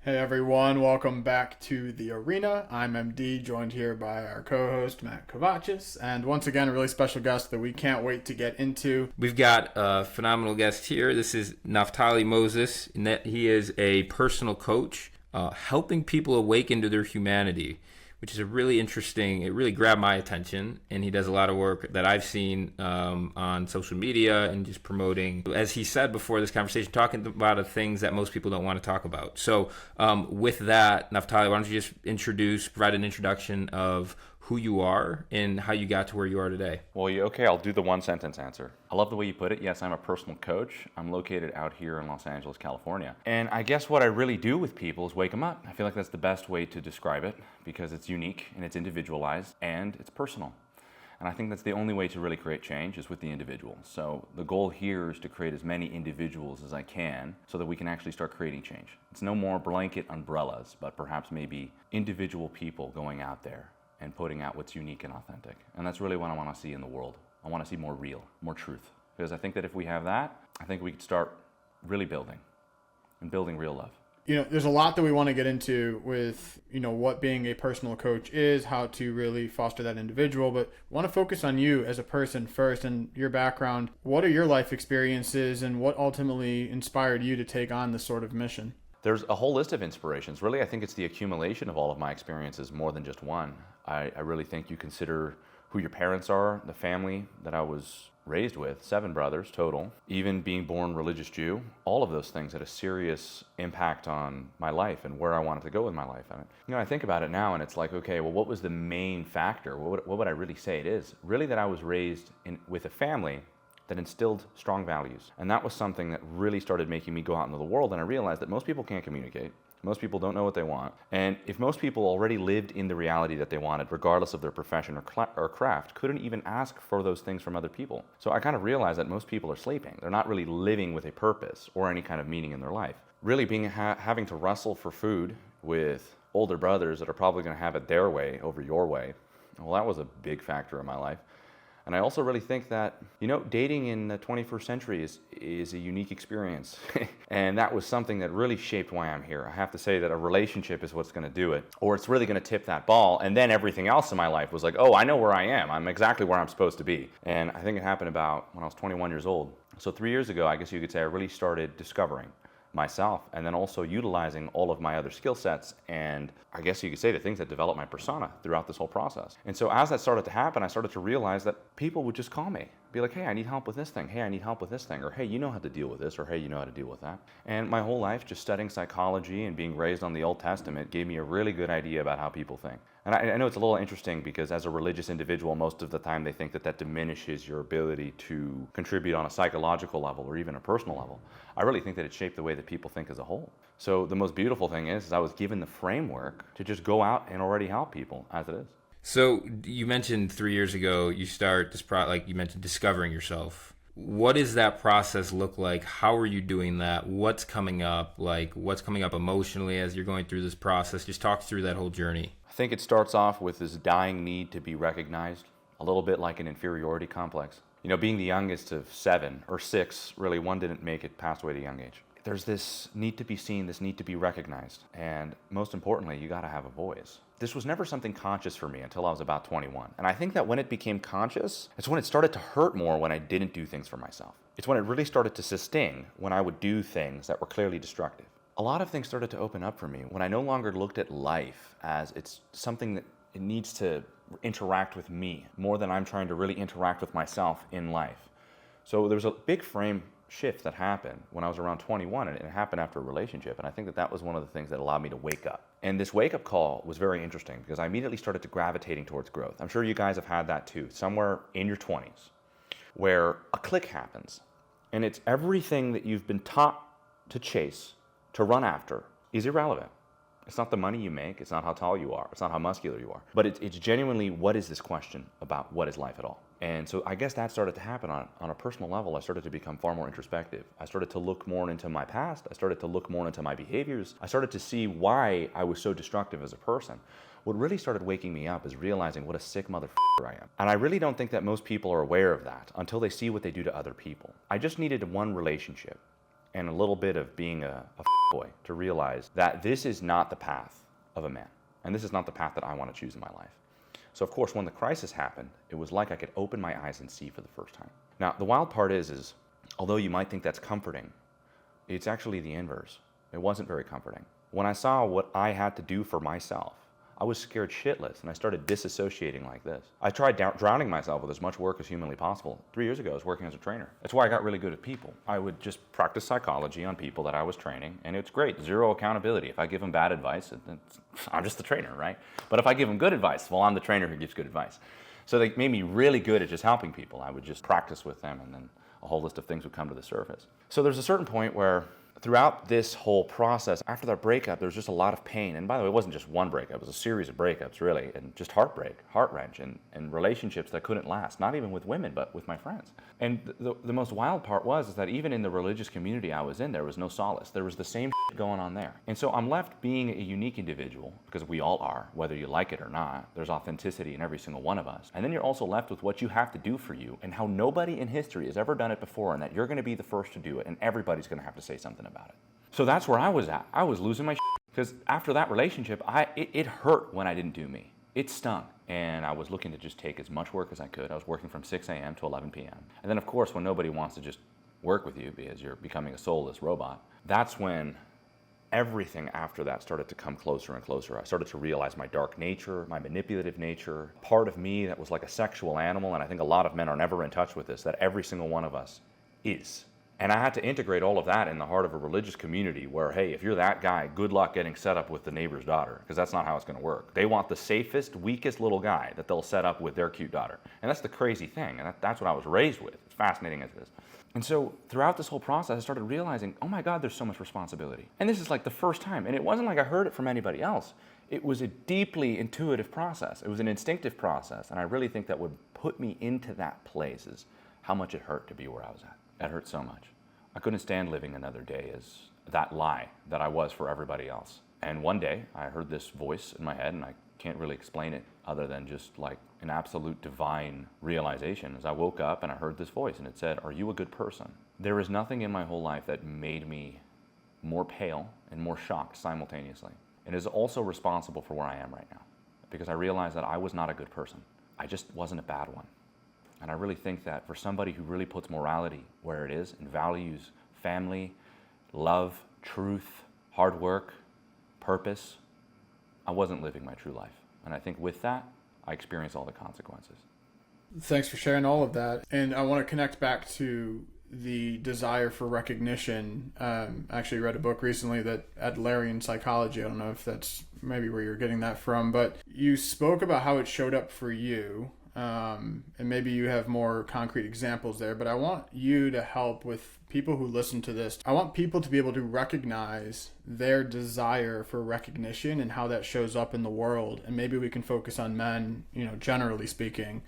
Hey everyone, welcome back to the arena. I'm MD, joined here by our co-host Matt Kovatchis, and once again a really special guest that we can't wait to get into. We've got a phenomenal guest here. This is Naftali Moses, and he is a personal coach, helping people awaken to their humanity, which is a really interesting, it really grabbed my attention, and he does a lot of work that I've seen on social media and just promoting, as he said before this conversation, talking about the things that most people don't want to talk about. So with that, Naftali, why don't you just provide an introduction of who you are and how you got to where you are today. Well, okay, I'll do the one sentence answer. I love the way you put it. Yes, I'm a personal coach. I'm located out here in Los Angeles, California. And I guess what I really do with people is wake them up. I feel like that's the best way to describe it because it's unique and it's individualized and it's personal. And I think that's the only way to really create change is with the individual. So the goal here is to create as many individuals as I can so that we can actually start creating change. It's no more blanket umbrellas, but perhaps maybe individual people going out there and putting out what's unique and authentic. And that's really what I want to see in the world. I want to see more real, more truth. Because I think that if we have that, I think we could start really building real love. There's a lot that we want to get into with, what being a personal coach is, how to really foster that individual, but I want to focus on you as a person first and your background. What are your life experiences and what ultimately inspired you to take on this sort of mission? There's a whole list of inspirations. Really, I think it's the accumulation of all of my experiences more than just one. I really think you consider who your parents are, the family that I was raised with, 7 brothers total, even being born religious Jew, all of those things had a serious impact on my life and where I wanted to go with my life. And I think about it now and it's like, okay, well, what was the main factor? What would I really say it is? Really that I was raised with a family that instilled strong values. And that was something that really started making me go out into the world, and I realized that most people can't communicate. Most people don't know what they want. And if most people already lived in the reality that they wanted, regardless of their profession or craft, couldn't even ask for those things from other people. So I kind of realized that most people are sleeping. They're not really living with a purpose or any kind of meaning in their life. Really having to wrestle for food with older brothers that are probably going to have it their way over your way, well, that was a big factor in my life. And I also really think that, dating in the 21st century is a unique experience. And that was something that really shaped why I'm here. I have to say that a relationship is what's going to do it, or it's really going to tip that ball. And then everything else in my life was like, oh, I know where I am. I'm exactly where I'm supposed to be. And I think it happened about when I was 21 years old. So 3 years ago, I guess you could say I really started discovering myself and then also utilizing all of my other skill sets and I guess you could say the things that developed my persona throughout this whole process. And so as that started to happen, I started to realize that people would just call me, be like, hey, I need help with this thing. Hey, I need help with this thing. Or hey, you know how to deal with this. Or hey, you know how to deal with that. And my whole life just studying psychology and being raised on the Old Testament gave me a really good idea about how people think. And I know it's a little interesting because as a religious individual, most of the time they think that diminishes your ability to contribute on a psychological level or even a personal level. I really think that it shaped the way that people think as a whole. So the most beautiful thing is I was given the framework to just go out and already help people as it is. So you mentioned 3 years ago you start this like you mentioned discovering yourself. What does that process look like? How are you doing that? What's coming up? Like what's coming up emotionally as you're going through this process? Just talk through that whole journey. I think it starts off with this dying need to be recognized, a little bit like an inferiority complex. Being the youngest of 7 or 6, really one didn't make it past away at a young age. There's this need to be seen, this need to be recognized, and most importantly, you got to have a voice. This was never something conscious for me until I was about 21. And I think that when it became conscious, it's when it started to hurt more when I didn't do things for myself. It's when it really started to sting when I would do things that were clearly destructive. A lot of things started to open up for me when I no longer looked at life as it's something that it needs to interact with me more than I'm trying to really interact with myself in life. So there was a big frame shift that happened when I was around 21, and it happened after a relationship. And I think that was one of the things that allowed me to wake up. And this wake-up call was very interesting because I immediately started to gravitating towards growth. I'm sure you guys have had that too, somewhere in your 20s, where a click happens. And it's everything that you've been taught to chase, to run after, is irrelevant. It's not the money you make, it's not how tall you are, it's not how muscular you are, but it's genuinely what is this question about what is life at all? And so I guess that started to happen on a personal level. I started to become far more introspective. I started to look more into my past. I started to look more into my behaviors. I started to see why I was so destructive as a person. What really started waking me up is realizing what a sick motherfucker I am. And I really don't think that most people are aware of that until they see what they do to other people. I just needed one relationship. and a little bit of being a boy to realize that this is not the path of a man. And this is not the path that I want to choose in my life. So of course, when the crisis happened, it was like I could open my eyes and see for the first time. Now, the wild part is although you might think that's comforting, it's actually the inverse. It wasn't very comforting. When I saw what I had to do for myself, I was scared shitless, and I started disassociating like this. I tried drowning myself with as much work as humanly possible. 3 years ago, I was working as a trainer. That's why I got really good at people. I would just practice psychology on people that I was training, and it's great. Zero accountability. If I give them bad advice, I'm just the trainer, right? But if I give them good advice, well, I'm the trainer who gives good advice. So they made me really good at just helping people. I would just practice with them, and then a whole list of things would come to the surface. So there's a certain point where throughout this whole process, after that breakup, there was just a lot of pain. And by the way, it wasn't just one breakup, it was a series of breakups, really, and just heartbreak, heart-wrench, and relationships that couldn't last, not even with women, but with my friends. And the most wild part is that even in the religious community I was in, there was no solace. There was the same shit going on there. And so I'm left being a unique individual, because we all are, whether you like it or not. There's authenticity in every single one of us. And then you're also left with what you have to do for you, and how nobody in history has ever done it before, and that you're going to be the first to do it, and everybody's going to have to say something about it. So that's where I was at. I was losing my shit, because after that relationship, it hurt when I didn't do me. It stung, and I was looking to just take as much work as I could. I was working from 6 a.m. to 11 p.m. And then, of course, when nobody wants to just work with you because you're becoming a soulless robot, that's when everything after that started to come closer and closer. I started to realize my dark nature, my manipulative nature, part of me that was like a sexual animal, and I think a lot of men are never in touch with this, that every single one of us is. And I had to integrate all of that in the heart of a religious community where, hey, if you're that guy, good luck getting set up with the neighbor's daughter, because that's not how it's going to work. They want the safest, weakest little guy that they'll set up with their cute daughter. And that's the crazy thing, and that's what I was raised with, as fascinating as it is. And so throughout this whole process, I started realizing, oh my God, there's so much responsibility. And this is like the first time, and it wasn't like I heard it from anybody else. It was a deeply intuitive process. It was an instinctive process, and I really think that would put me into that place is how much it hurt to be where I was at. It hurt so much. I couldn't stand living another day as that lie that I was for everybody else. And one day I heard this voice in my head, and I can't really explain it other than just like an absolute divine realization. As I woke up and I heard this voice, and it said, "Are you a good person?" There is nothing in my whole life that made me more pale and more shocked simultaneously. It is also responsible for where I am right now, because I realized that I was not a good person. I just wasn't a bad one. And I really think that for somebody who really puts morality where it is and values family, love, truth, hard work, purpose, I wasn't living my true life. And I think with that, I experienced all the consequences. Thanks for sharing all of that. And I want to connect back to the desire for recognition. I actually read a book recently, that Adlerian Psychology. I don't know if that's maybe where you're getting that from, but you spoke about how it showed up for you. And maybe you have more concrete examples there, but I want you to help with people who listen to this. I want people to be able to recognize their desire for recognition and how that shows up in the world. And maybe we can focus on men, generally speaking,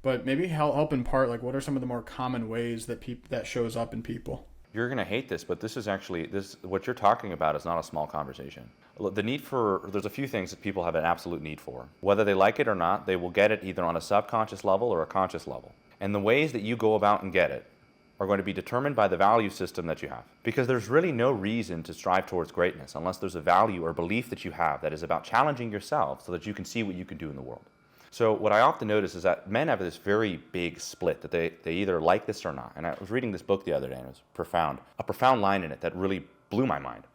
but maybe help in part, like what are some of the more common ways that that shows up in people? You're going to hate this, but this is actually, what you're talking about is not a small conversation. There's a few things that people have an absolute need for. Whether they like it or not, they will get it either on a subconscious level or a conscious level. And the ways that you go about and get it are going to be determined by the value system that you have. Because there's really no reason to strive towards greatness unless there's a value or belief that you have that is about challenging yourself so that you can see what you can do in the world. So what I often notice is that men have this very big split, that they either like this or not. And I was reading this book the other day, and it was profound. A profound line in it that really blew my mind.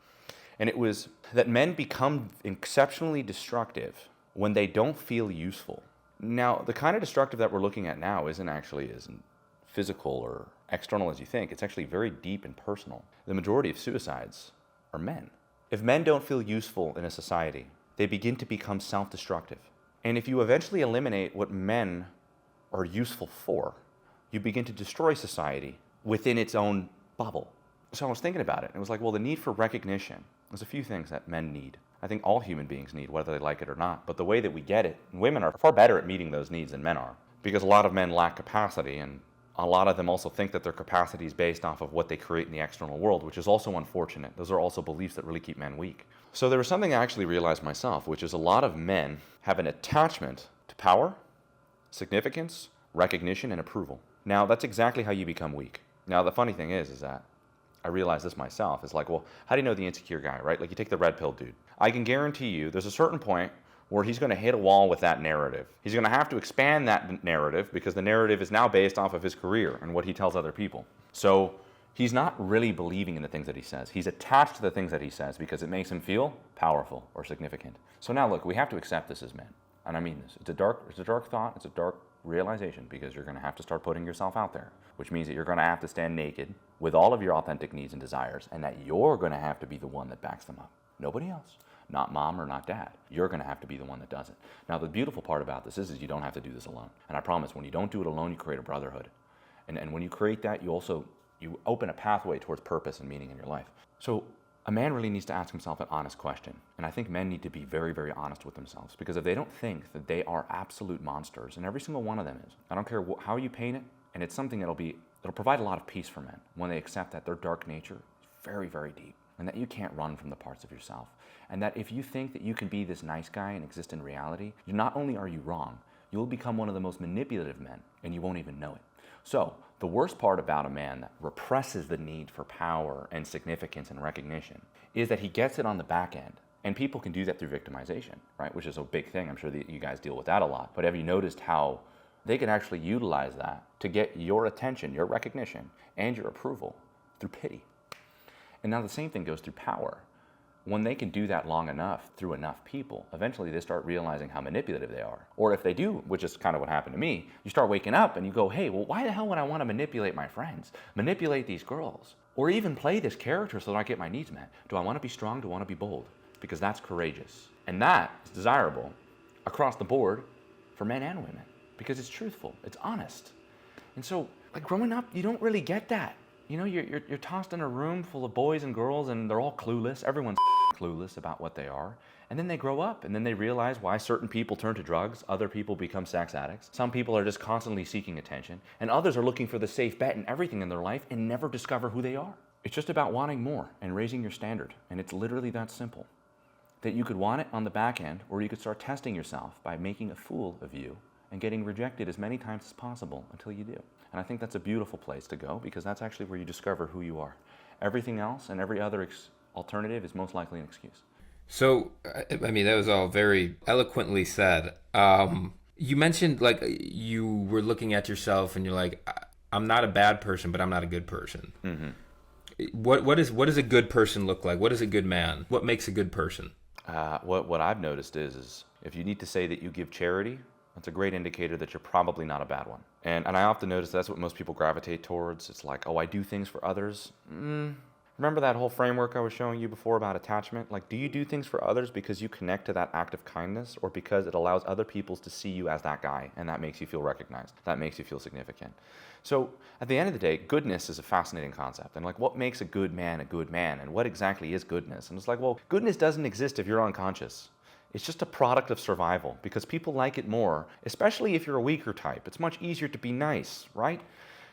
And it was that men become exceptionally destructive when they don't feel useful. Now, the kind of destructive that we're looking at now isn't physical or external as you think. It's actually very deep and personal. The majority of suicides are men. If men don't feel useful in a society, they begin to become self-destructive. And if you eventually eliminate what men are useful for, you begin to destroy society within its own bubble. So I was thinking about it, and it was like, well, the need for recognition. There's a few things that men need. I think all human beings need, whether they like it or not. But the way that we get it, women are far better at meeting those needs than men are. Because a lot of men lack capacity, and a lot of them also think that their capacity is based off of what they create in the external world, which is also unfortunate. Those are also beliefs that really keep men weak. So there was something I actually realized myself, which is a lot of men have an attachment to power, significance, recognition, and approval. Now, that's exactly how you become weak. Now, the funny thing is that I realized this myself. It's like, well, how do you know the insecure guy, right? Like you take the red pill dude. I can guarantee you there's a certain point where he's going to hit a wall with that narrative. He's going to have to expand that narrative because the narrative is now based off of his career and what he tells other people. So he's not really believing in the things that he says. He's attached to the things that he says because it makes him feel powerful or significant. So now look, we have to accept this as men. And I mean this. It's a dark thought. It's a dark realization because you're going to have to start putting yourself out there, which means that you're going to have to stand naked with all of your authentic needs and desires, and that you're going to have to be the one that backs them up. Nobody else. Not mom or not dad. You're going to have to be the one that does it. Now, the beautiful part about this is you don't have to do this alone. And I promise, when you don't do it alone, you create a brotherhood. And when you create that, you open a pathway towards purpose and meaning in your life. So a man really needs to ask himself an honest question. And I think men need to be very, very honest with themselves. Because if they don't think that they are absolute monsters, and every single one of them is, I don't care how you paint it, and it's something it'll provide a lot of peace for men when they accept that their dark nature is very, very deep. And that you can't run from the parts of yourself. And that if you think that you can be this nice guy and exist in reality, not only are you wrong, you'll become one of the most manipulative men, and you won't even know it. So, the worst part about a man that represses the need for power and significance and recognition is that he gets it on the back end. And people can do that through victimization, right? Which is a big thing. I'm sure that you guys deal with that a lot. But have you noticed how they can actually utilize that to get your attention, your recognition, and your approval through pity? And now the same thing goes through power. When they can do that long enough through enough people, eventually they start realizing how manipulative they are. Or if they do, which is kind of what happened to me, you start waking up and you go, hey, well, why the hell would I want to manipulate my friends? Manipulate these girls? Or even play this character so that I get my needs met? Do I want to be strong? Do I want to be bold? Because that's courageous. And that is desirable across the board for men and women. Because it's truthful, it's honest. And so, like growing up, you don't really get that. You know, you're tossed in a room full of boys and girls and they're all clueless. Everyone's clueless about what they are. And then they grow up and then they realize why certain people turn to drugs, other people become sex addicts. Some people are just constantly seeking attention, and others are looking for the safe bet in everything in their life and never discover who they are. It's just about wanting more and raising your standard. And it's literally that simple. That you could want it on the back end, or you could start testing yourself by making a fool of you and getting rejected as many times as possible until you do. And I think that's a beautiful place to go because that's actually where you discover who you are. Everything else and every other alternative is most likely an excuse. So, I mean, that was all very eloquently said. You mentioned like you were looking at yourself and you're like, I'm not a bad person, but I'm not a good person. Mm-hmm. What does a good person look like? What is a good man? What makes a good person? What I've noticed is if you need to say that you give charity, that's a great indicator that you're probably not a bad one. And I often notice that's what most people gravitate towards. It's like, oh, I do things for others. Remember that whole framework I was showing you before about attachment? Like, do you do things for others because you connect to that act of kindness, or because it allows other people to see you as that guy and that makes you feel recognized? That makes you feel significant. So at the end of the day, goodness is a fascinating concept. And like, what makes a good man? And what exactly is goodness? And it's like, well, goodness doesn't exist if you're unconscious. It's just a product of survival because people like it more, especially if you're a weaker type. It's much easier to be nice, right?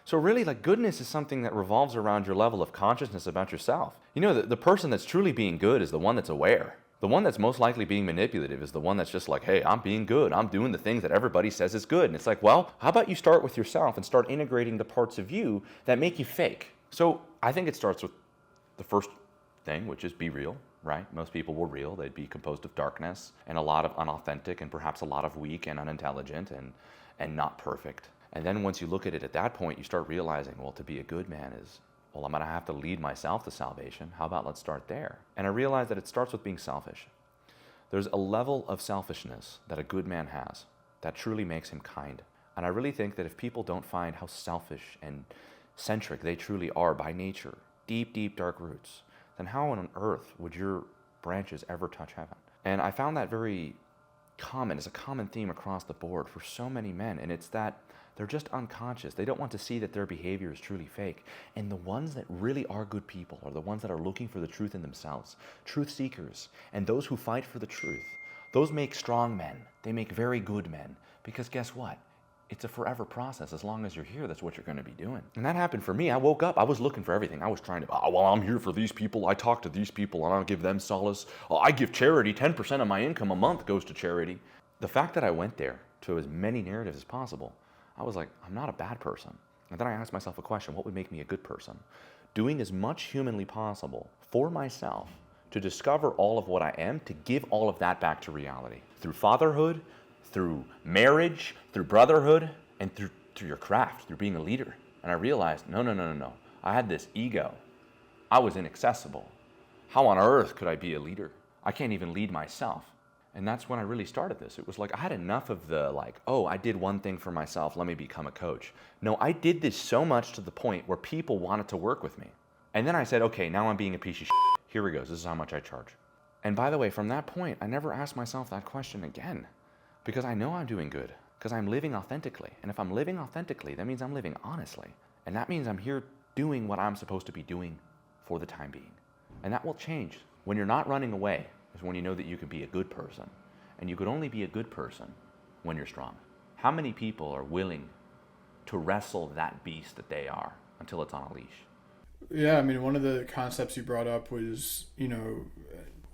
So really, like, goodness is something that revolves around your level of consciousness about yourself. You know, the person that's truly being good is the one that's aware. The one that's most likely being manipulative is the one that's just like, hey, I'm being good. I'm doing the things that everybody says is good. And it's like, well, how about you start with yourself and start integrating the parts of you that make you fake? So I think it starts with the first thing, which is be real, right? Most people were real. They'd be composed of darkness and a lot of unauthentic and perhaps a lot of weak and unintelligent and not perfect. And then once you look at it at that point, you start realizing, well, to be a good man is, well, I'm going to have to lead myself to salvation. How about let's start there? And I realized that it starts with being selfish. There's a level of selfishness that a good man has that truly makes him kind. And I really think that if people don't find how selfish and centric they truly are by nature, deep, deep, dark roots, then how on earth would your branches ever touch heaven? And I found that very common, as a common theme across the board for so many men. And it's that they're just unconscious. They don't want to see that their behavior is truly fake. And the ones that really are good people are the ones that are looking for the truth in themselves, truth seekers, and those who fight for the truth. Those make strong men. They make very good men. Because guess what? It's a forever process. As long as you're here, that's what you're going to be doing. And that happened for me. I woke up, I was looking for everything. I was trying to, I'm here for these people. I talk to these people and I'll give them solace. I give charity. 10% of my income a month goes to charity. The fact that I went there to as many narratives as possible, I was like, I'm not a bad person. And then I asked myself a question, what would make me a good person? doing as much humanly possible for myself to discover all of what I am, to give all of that back to reality. Through fatherhood, through marriage, through brotherhood, and through your craft, through being a leader. And I realized, no. I had this ego. I was inaccessible. How on earth could I be a leader? I can't even lead myself. And that's when I really started this. It was like I had enough of the I did one thing for myself, let me become a coach. No, I did this so much to the point where people wanted to work with me. And then I said, okay, now I'm being a piece of shit. Here we go. This is how much I charge. And by the way, from that point, I never asked myself that question again, because I know I'm doing good, because I'm living authentically. And if I'm living authentically, that means I'm living honestly. And that means I'm here doing what I'm supposed to be doing for the time being. And that will change. When you're not running away is when you know that you can be a good person. And you could only be a good person when you're strong. How many people are willing to wrestle that beast that they are until it's on a leash? Yeah, I mean, one of the concepts you brought up was,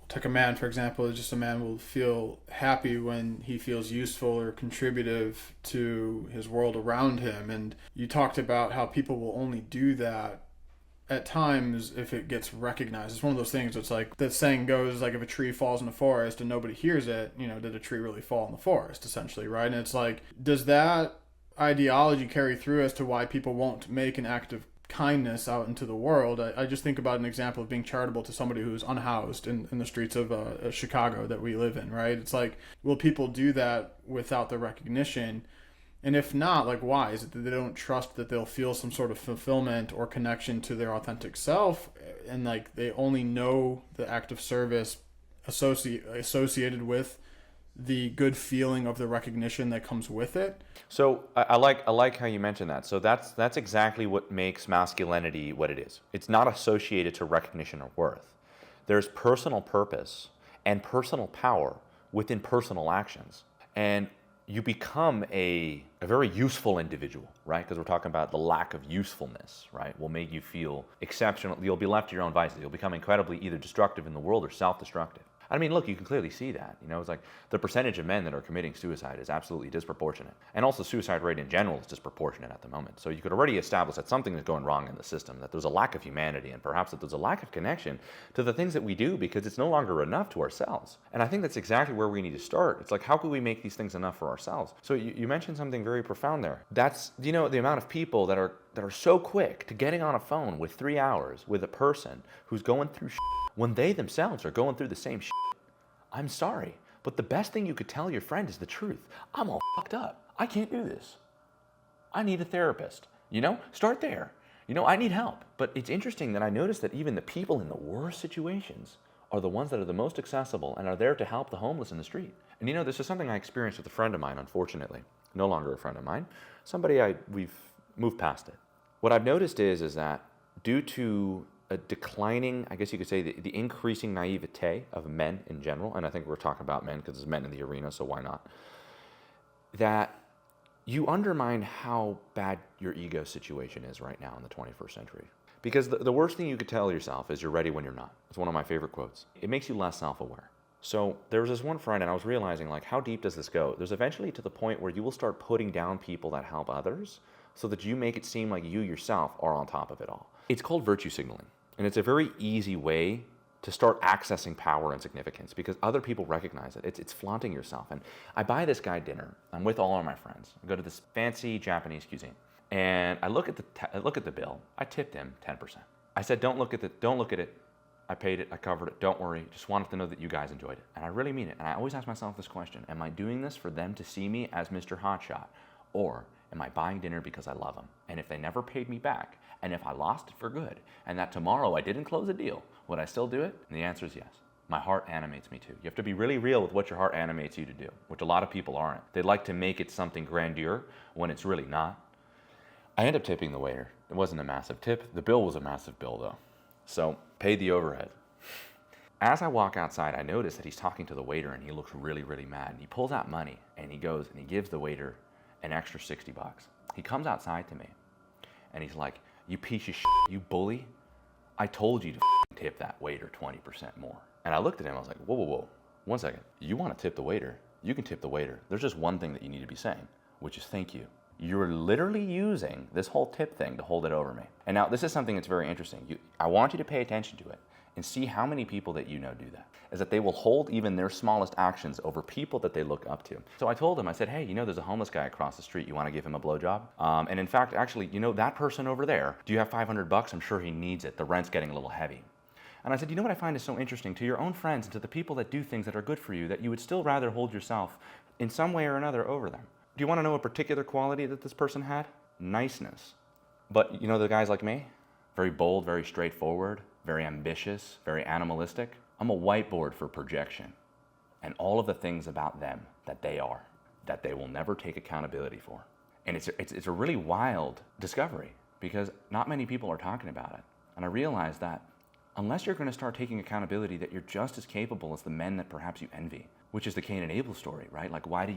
take a man, for example, is just a man will feel happy when he feels useful or contributive to his world around him. And you talked about how people will only do that at times if it gets recognized. It's one of those things. It's like the saying goes, like, if a tree falls in the forest and nobody hears it, did a tree really fall in the forest, essentially, right? And it's like, does that ideology carry through as to why people won't make an act of kindness out into the world? I just think about an example of being charitable to somebody who's unhoused in the streets of Chicago that we live in, right? It's like, will people do that without the recognition? And if not, like, why? Is it that they don't trust that they'll feel some sort of fulfillment or connection to their authentic self, and like they only know the act of service associated with the good feeling of the recognition that comes with it? So I like how you mentioned that. So that's exactly what makes masculinity what it is. It's not associated to recognition or worth. There's personal purpose and personal power within personal actions. And you become a very useful individual, right? Because we're talking about the lack of usefulness, right? Will make you feel exceptional. You'll be left to your own vices. You'll become incredibly either destructive in the world or self-destructive. I mean, look, you can clearly see that. It's like the percentage of men that are committing suicide is absolutely disproportionate. And also suicide rate in general is disproportionate at the moment. So you could already establish that something is going wrong in the system, that there's a lack of humanity, and perhaps that there's a lack of connection to the things that we do because it's no longer enough to ourselves. And I think that's exactly where we need to start. It's like, how can we make these things enough for ourselves? So you mentioned something very profound there. That's, the amount of people that are so quick to getting on a phone with 3 hours with a person who's going through shit when they themselves are going through the same shit. I'm sorry, but the best thing you could tell your friend is the truth. I'm all fucked up. I can't do this. I need a therapist. Start there. I need help. But it's interesting that I noticed that even the people in the worst situations are the ones that are the most accessible and are there to help the homeless in the street. And this is something I experienced with a friend of mine, unfortunately. No longer a friend of mine. Somebody we've moved past it. What I've noticed is that due to a declining, I guess you could say, the increasing naivete of men in general, and I think we're talking about men because there's men in the arena, so why not, that you undermine how bad your ego situation is right now in the 21st century. Because the worst thing you could tell yourself is you're ready when you're not. It's one of my favorite quotes. It makes you less self-aware. So there was this one friend, and I was realizing, like, how deep does this go? There's eventually to the point where you will start putting down people that help others so that you make it seem like you yourself are on top of it all. It's called virtue signaling. And it's a very easy way to start accessing power and significance because other people recognize it. It's flaunting yourself. And I buy this guy dinner. I'm with all of my friends. I go to this fancy Japanese cuisine. And I look at the bill. I tipped him 10%. I said, don't look at it. I paid it. I covered it. Don't worry. Just wanted to know that you guys enjoyed it. And I really mean it. And I always ask myself this question. Am I doing this for them to see me as Mr. Hotshot? Or am I buying dinner because I love them? And if they never paid me back, and if I lost it for good, and that tomorrow I didn't close a deal, would I still do it? And the answer is yes. My heart animates me too. You have to be really real with what your heart animates you to do, which a lot of people aren't. They like to make it something grandeur when it's really not. I end up tipping the waiter. It wasn't a massive tip. The bill was a massive bill though. So, paid the overhead. As I walk outside, I notice that he's talking to the waiter and he looks really, really mad. And he pulls out money and he goes and he gives the waiter an extra $60. He comes outside to me and he's like, "You piece of shit, you bully. I told you to tip that waiter 20% more." And I looked at him, I was like, whoa, 1 second. You want to tip the waiter? You can tip the waiter. There's just one thing that you need to be saying, which is thank you. You're literally using this whole tip thing to hold it over me. And now this is something that's very interesting. I want you to pay attention to it and see how many people that you know do that. Is that they will hold even their smallest actions over people that they look up to. So I told him, I said, hey, there's a homeless guy across the street. You want to give him a blowjob? And in fact, actually, that person over there, do you have $500? I'm sure he needs it. The rent's getting a little heavy. And I said, what I find is so interesting, to your own friends and to the people that do things that are good for you, that you would still rather hold yourself in some way or another over them. Do you want to know a particular quality that this person had? Niceness. But the guys like me, very bold, very straightforward, very ambitious, very animalistic. I'm a whiteboard for projection and all of the things about them that they are, that they will never take accountability for. And it's a really wild discovery because not many people are talking about it. And I realized that unless you're going to start taking accountability, that you're just as capable as the men that perhaps you envy, which is the Cain and Abel story, right? Like, why do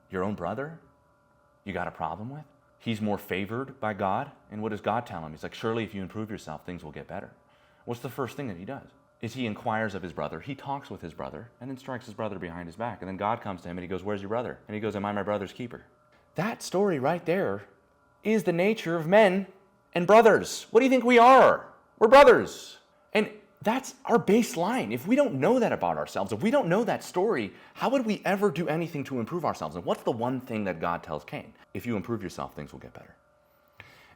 your own brother, you got a problem with? He's more favored by God. And what does God tell him? He's like, surely if you improve yourself, things will get better. What's the first thing that he does? Is he inquires of his brother. He talks with his brother and then strikes his brother behind his back. And then God comes to him and he goes, where's your brother? And he goes, am I my brother's keeper? That story right there is the nature of men and brothers. What do you think we are? We're brothers. And that's our baseline. If we don't know that about ourselves, if we don't know that story, how would we ever do anything to improve ourselves? And what's the one thing that God tells Cain? If you improve yourself, things will get better.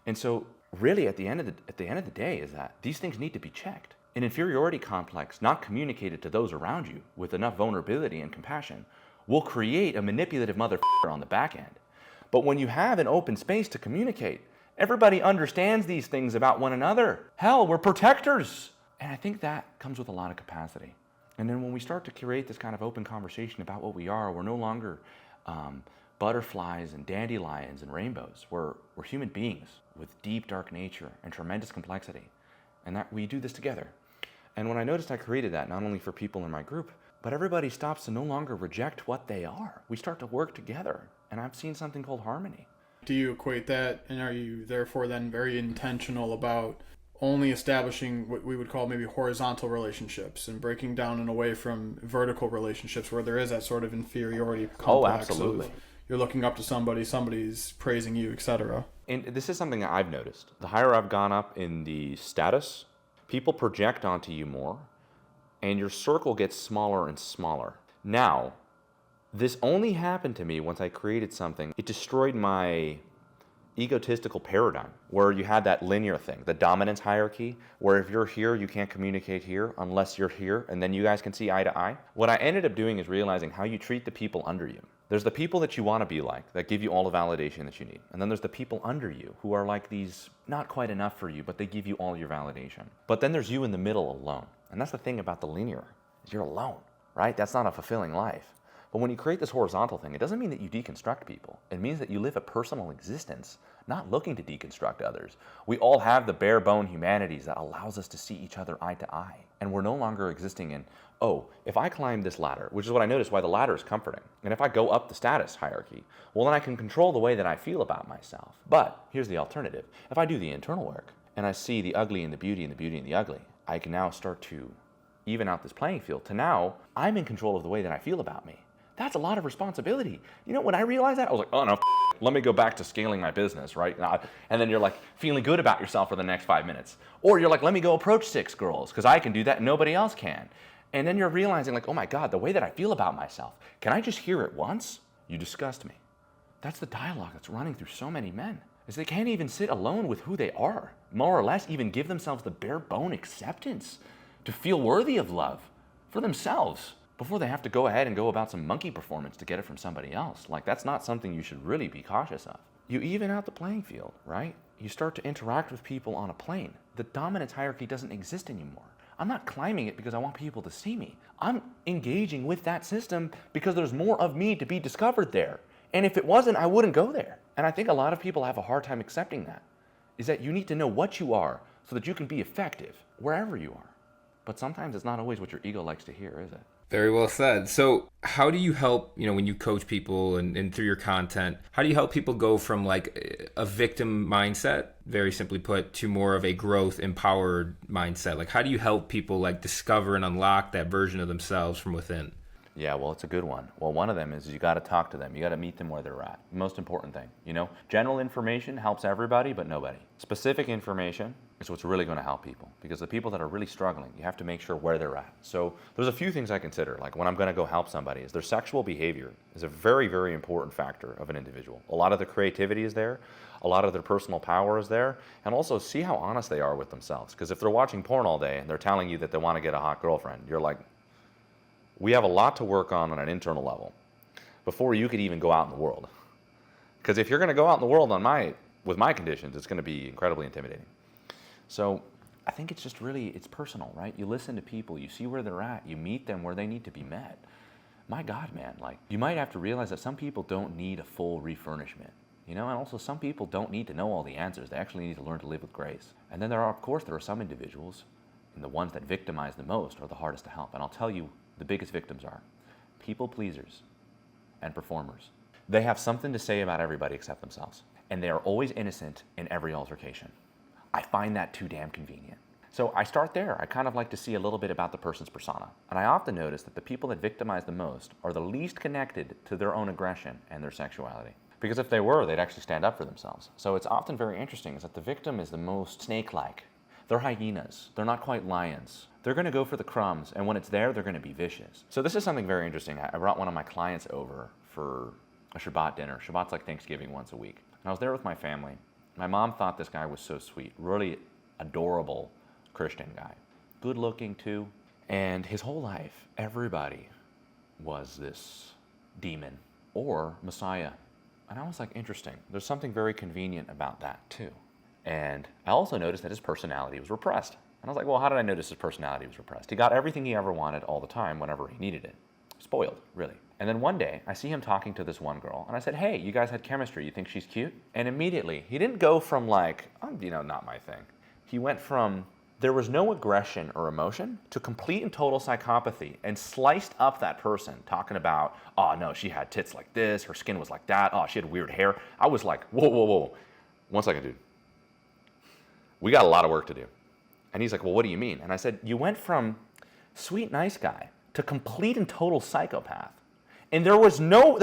And so really at the end of the day is that these things need to be checked. An inferiority complex not communicated to those around you with enough vulnerability and compassion will create a manipulative motherfucker on the back end. But when you have an open space to communicate, everybody understands these things about one another. Hell, we're protectors. And I think that comes with a lot of capacity. And then when we start to create this kind of open conversation about what we are, we're no longer butterflies and dandelions and rainbows. We're human beings with deep, dark nature and tremendous complexity. And that we do this together. And when I noticed I created that, not only for people in my group, but everybody stops to no longer reject what they are. We start to work together. And I've seen something called harmony. Do you equate that, and are you therefore then very intentional about only establishing what we would call maybe horizontal relationships and breaking down and away from vertical relationships where there is that sort of inferiority complex? Oh, absolutely. You're looking up to somebody, somebody's praising you, etc. And this is something that I've noticed. The higher I've gone up in the status, people project onto you more, and your circle gets smaller and smaller. Now, this only happened to me once I created something. It destroyed my egotistical paradigm where you had that linear thing, the dominance hierarchy, where if you're here, you can't communicate here unless you're here, and then you guys can see eye to eye. What I ended up doing is realizing how you treat the people under you. There's the people that you want to be like, that give you all the validation that you need. And then there's the people under you who are like these, not quite enough for you, but they give you all your validation. But then there's you in the middle alone. And that's the thing about the linear, is you're alone, right? That's not a fulfilling life. But when you create this horizontal thing, it doesn't mean that you deconstruct people. It means that you live a personal existence, not looking to deconstruct others. We all have the bare bone humanities that allows us to see each other eye to eye. And we're no longer existing in, oh, if I climb this ladder, which is what I noticed why the ladder is comforting, and if I go up the status hierarchy, well, then I can control the way that I feel about myself. But here's the alternative. If I do the internal work and I see the ugly in the beauty and the beauty in the ugly, I can now start to even out this playing field to now I'm in control of the way that I feel about me. That's a lot of responsibility. When I realized that, I was like, oh no, let me go back to scaling my business, right? And then you're like feeling good about yourself for the next 5 minutes. Or you're like, let me go approach 6 girls because I can do that and nobody else can. And then you're realizing like, oh my God, the way that I feel about myself, can I just hear it once? You disgust me. That's the dialogue that's running through so many men, is they can't even sit alone with who they are, more or less even give themselves the bare bone acceptance to feel worthy of love for themselves before they have to go ahead and go about some monkey performance to get it from somebody else. Like, that's not something you should really be cautious of. You even out the playing field, right? You start to interact with people on a plane. The dominance hierarchy doesn't exist anymore. I'm not climbing it because I want people to see me. I'm engaging with that system because there's more of me to be discovered there. And if it wasn't, I wouldn't go there. And I think a lot of people have a hard time accepting that, is that you need to know what you are so that you can be effective wherever you are. But sometimes it's not always what your ego likes to hear, is it? Very well said. So how do you help, when you coach people and through your content, how do you help people go from like a victim mindset, very simply put, to more of a growth empowered mindset? Like, how do you help people like discover and unlock that version of themselves from within? Yeah, well, it's a good one. Well, one of them is you got to talk to them. You got to meet them where they're at. Most important thing, general information helps everybody, but nobody. Specific information is what's really going to help people, because the people that are really struggling, you have to make sure where they're at. So there's a few things I consider, like when I'm going to go help somebody, is their sexual behavior is a very, very important factor of an individual. A lot of their creativity is there. A lot of their personal power is there. And also see how honest they are with themselves. Because if they're watching porn all day and they're telling you that they want to get a hot girlfriend, you're like, we have a lot to work on an internal level before you could even go out in the world. Because if you're going to go out in the world with my conditions, it's going to be incredibly intimidating. So I think it's just really, it's personal, right? You listen to people, you see where they're at, you meet them where they need to be met. My God, man, you might have to realize that some people don't need a full refurnishment, and also some people don't need to know all the answers. They actually need to learn to live with grace. And then there are some individuals, and the ones that victimize the most are the hardest to help. And I'll tell you, the biggest victims are people pleasers and performers. They have something to say about everybody except themselves. And they are always innocent in every altercation. I find that too damn convenient. So I start there. I kind of like to see a little bit about the person's persona. And I often notice that the people that victimize the most are the least connected to their own aggression and their sexuality. Because if they were, they'd actually stand up for themselves. So it's often very interesting is that the victim is the most snake-like. They're hyenas. They're not quite lions. They're going to go for the crumbs, and when it's there, they're going to be vicious. So this is something very interesting. I brought one of my clients over for a Shabbat dinner. Shabbat's like Thanksgiving once a week. And I was there with my family. My mom thought this guy was so sweet, really adorable Christian guy. Good looking too. And his whole life, everybody was this demon or Messiah. And I was like, interesting. There's something very convenient about that too. And I also noticed that his personality was repressed. And I was like, well, how did I notice his personality was repressed? He got everything he ever wanted all the time whenever he needed it. Spoiled, really. And then one day, I see him talking to this one girl, and I said, hey, you guys had chemistry. You think she's cute? And immediately, he didn't go from not my thing. He went from, there was no aggression or emotion, to complete and total psychopathy, and sliced up that person, talking about, oh, no, she had tits like this, her skin was like that, oh, she had weird hair. I was like, whoa. 1 second, dude. We got a lot of work to do. And he's like, well, what do you mean? And I said, you went from sweet, nice guy to complete and total psychopath. And there's no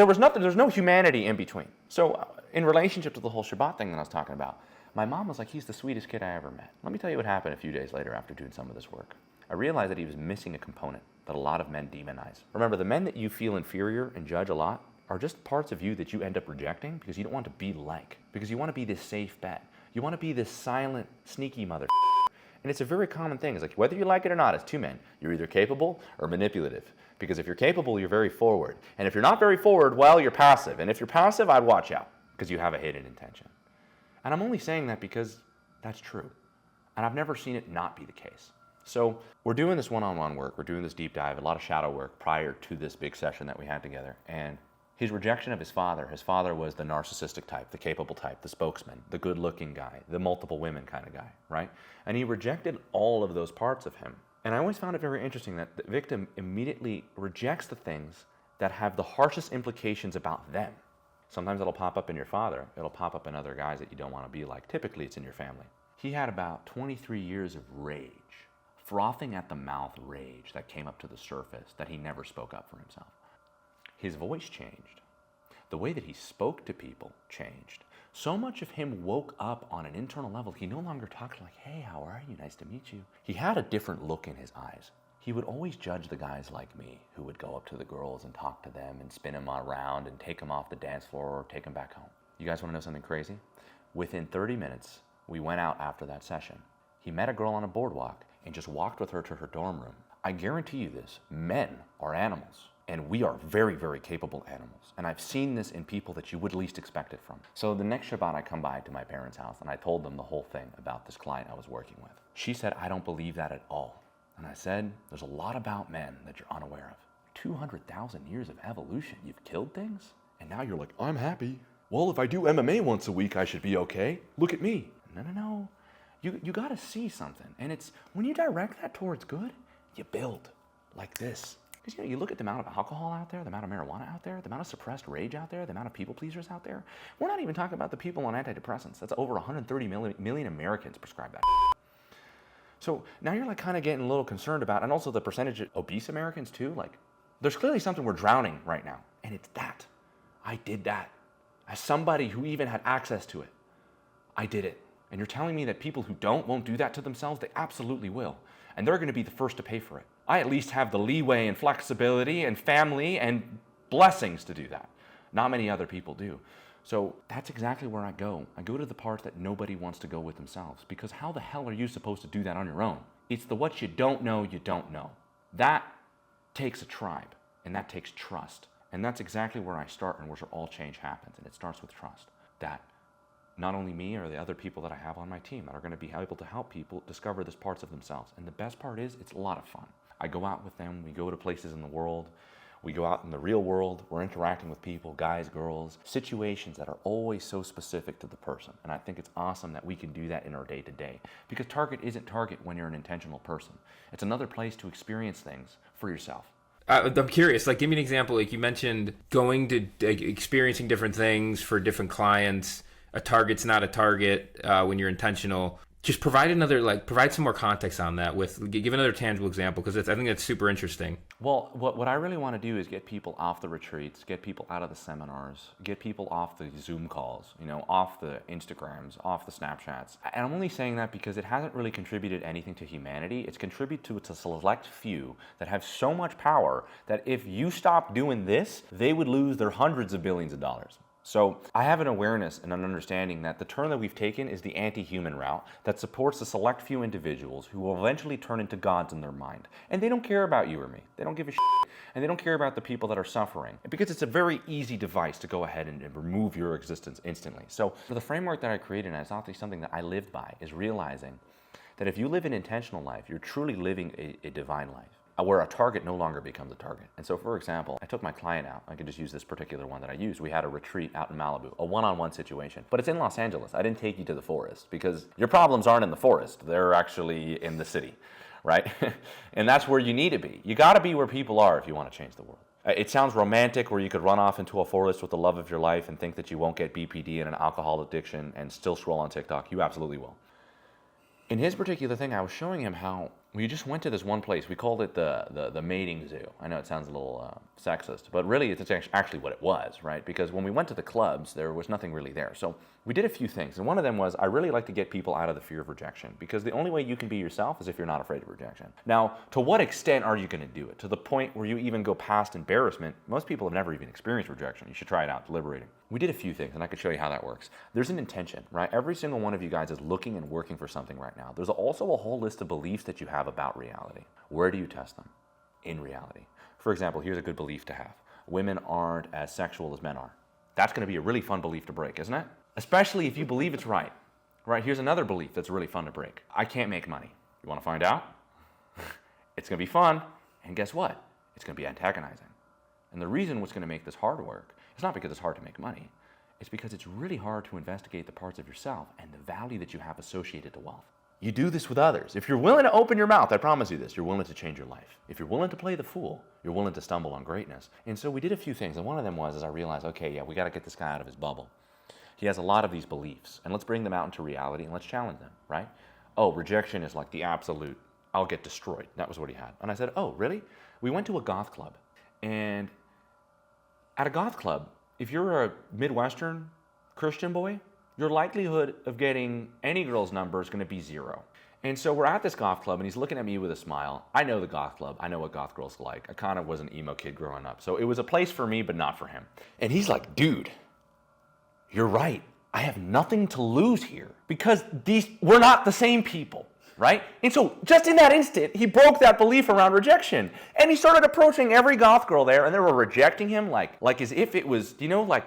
humanity in between. So in relationship to the whole Shabbat thing that I was talking about, my mom was like, he's the sweetest kid I ever met. Let me tell you what happened a few days later after doing some of this work. I realized that he was missing a component that a lot of men demonize. Remember, the men that you feel inferior and judge a lot are just parts of you that you end up rejecting because you don't want to be like, because you want to be this safe bet. You want to be this silent, sneaky mother. And it's a very common thing. It's like, whether you like it or not, as two men, you're either capable or manipulative. Because if you're capable, you're very forward. And if you're not very forward, well, you're passive. And if you're passive, I'd watch out because you have a hidden intention. And I'm only saying that because that's true. And I've never seen it not be the case. So we're doing this one-on-one work. We're doing this deep dive, a lot of shadow work prior to this big session that we had together. And his rejection of his father was the narcissistic type, the capable type, the spokesman, the good-looking guy, the multiple women kind of guy, right? And he rejected all of those parts of him. And I always found it very interesting that the victim immediately rejects the things that have the harshest implications about them. Sometimes it'll pop up in your father. It'll pop up in other guys that you don't want to be like. Typically, it's in your family. He had about 23 years of rage, frothing at the mouth rage that came up to the surface that he never spoke up for himself. His voice changed. The way that he spoke to people changed. So much of him woke up on an internal level. He no longer talked like, hey, how are you? Nice to meet you. He had a different look in his eyes. He would always judge the guys like me who would go up to the girls and talk to them and spin them around and take them off the dance floor or take them back home. You guys want to know something crazy? Within 30 minutes, we went out after that session. He met a girl on a boardwalk and just walked with her to her dorm room. I guarantee you this, men are animals. And we are very, very capable animals. And I've seen this in people that you would least expect it from. So the next Shabbat I come by to my parents' house and I told them the whole thing about this client I was working with. She said, I don't believe that at all. And I said, there's a lot about men that you're unaware of. 200,000 years of evolution, you've killed things? And now you're like, I'm happy. Well, if I do MMA once a week, I should be okay. Look at me. No. You gotta see something. And it's, when you direct that towards good, you build like this. Because you look at the amount of alcohol out there, the amount of marijuana out there, the amount of suppressed rage out there, the amount of people pleasers out there. We're not even talking about the people on antidepressants. That's over 130 million Americans prescribe that. So now you're like kind of getting a little concerned about, and also the percentage of obese Americans too, like There's clearly something we're drowning right now, and it's that. I did that. As somebody who even had access to it, I did it. And you're telling me that people who won't do that to themselves? They absolutely will. And they're going to be the first to pay for it. I at least have the leeway and flexibility and family and blessings to do that. Not many other people do. So that's exactly where I go. I go to the part that nobody wants to go with themselves, because how the hell are you supposed to do that on your own? It's the what you don't know. That takes a tribe, and that takes trust. And that's exactly where I start and where all change happens. And it starts with trust. That not only me or the other people that I have on my team that are going to be able to help people discover these parts of themselves. And the best part is, it's a lot of fun. I go out with them. We go to places in the world. We go out in the real world. We're interacting with people, guys, girls, situations that are always so specific to the person. And I think it's awesome that we can do that in our day-to-day. Because Target isn't Target when you're an intentional person. It's another place to experience things for yourself. I'm curious, like, give me an example. Like, you mentioned going to experiencing different things for different clients. A target's not a target when you're intentional. Just provide some more context on that. Give another tangible example, because I think that's super interesting. Well, what I really want to do is get people off the retreats, get people out of the seminars, get people off the Zoom calls, off the Instagrams, off the Snapchats. And I'm only saying that because it hasn't really contributed anything to humanity. It's contributed to a select few that have so much power that if you stop doing this, they would lose their hundreds of billions of dollars. So I have an awareness and an understanding that the turn that we've taken is the anti-human route that supports the select few individuals who will eventually turn into gods in their mind. And they don't care about you or me. They don't give a shit. And they don't care about the people that are suffering. Because it's a very easy device to go ahead and remove your existence instantly. So for the framework that I created, and it's not something that I lived by, is realizing that if you live an intentional life, you're truly living a divine life, where a target no longer becomes a target. And so, for example, I took my client out. I could just use this particular one that I used. We had a retreat out in Malibu, a one-on-one situation. But it's in Los Angeles. I didn't take you to the forest because your problems aren't in the forest. They're actually in the city, right? And that's where you need to be. You gotta be where people are if you want to change the world. It sounds romantic, where you could run off into a forest with the love of your life and think that you won't get BPD and an alcohol addiction and still scroll on TikTok. You absolutely will. In his particular thing, I was showing him how we just went to this one place. We called it the mating zoo. I know it sounds a little sexist, but really it's actually what it was, right? Because when we went to the clubs, there was nothing really there. So we did a few things. And one of them was, I really like to get people out of the fear of rejection, because the only way you can be yourself is if you're not afraid of rejection. Now, to what extent are you going to do it? To the point where you even go past embarrassment? Most people have never even experienced rejection. You should try it out, liberating. We did a few things, and I could show you how that works. There's an intention, right? Every single one of you guys is looking and working for something right now. There's also a whole list of beliefs that you have about reality. Where do you test them? In reality. For example, here's a good belief to have. Women aren't as sexual as men are. That's going to be a really fun belief to break, isn't it? Especially if you believe it's right. Right, here's another belief that's really fun to break. I can't make money. You want to find out? It's going to be fun, and guess what? It's going to be antagonizing. And the reason what's going to make this hard work is not because it's hard to make money. It's because it's really hard to investigate the parts of yourself and the value that you have associated to wealth. You do this with others. If you're willing to open your mouth, I promise you this, you're willing to change your life. If you're willing to play the fool, you're willing to stumble on greatness. And so we did a few things, and one of them was, as I realized, okay, yeah, we got to get this guy out of his bubble. He has a lot of these beliefs, and let's bring them out into reality and let's challenge them, right? Oh, rejection is like the absolute, I'll get destroyed. That was what he had. And I said, oh, really? We went to a goth club, and at a goth club, if you're a Midwestern Christian boy, your likelihood of getting any girl's number is going to be 0. And so we're at this goth club, and he's looking at me with a smile. I know the goth club. I know what goth girls like. I kind of was an emo kid growing up. So it was a place for me, but not for him. And he's like, dude, you're right. I have nothing to lose here because we're not the same people, right? And so just in that instant, he broke that belief around rejection. And he started approaching every goth girl there, and they were rejecting him like as if it was, like,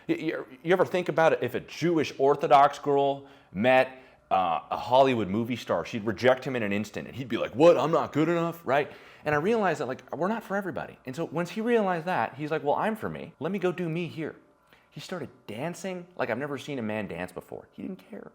you ever think about it? If a Jewish Orthodox girl met a Hollywood movie star, she'd reject him in an instant, and he'd be like, what, I'm not good enough, right? And I realized that, we're not for everybody. And so once he realized that, he's like, well, I'm for me. Let me go do me here. He started dancing like I've never seen a man dance before. He didn't care.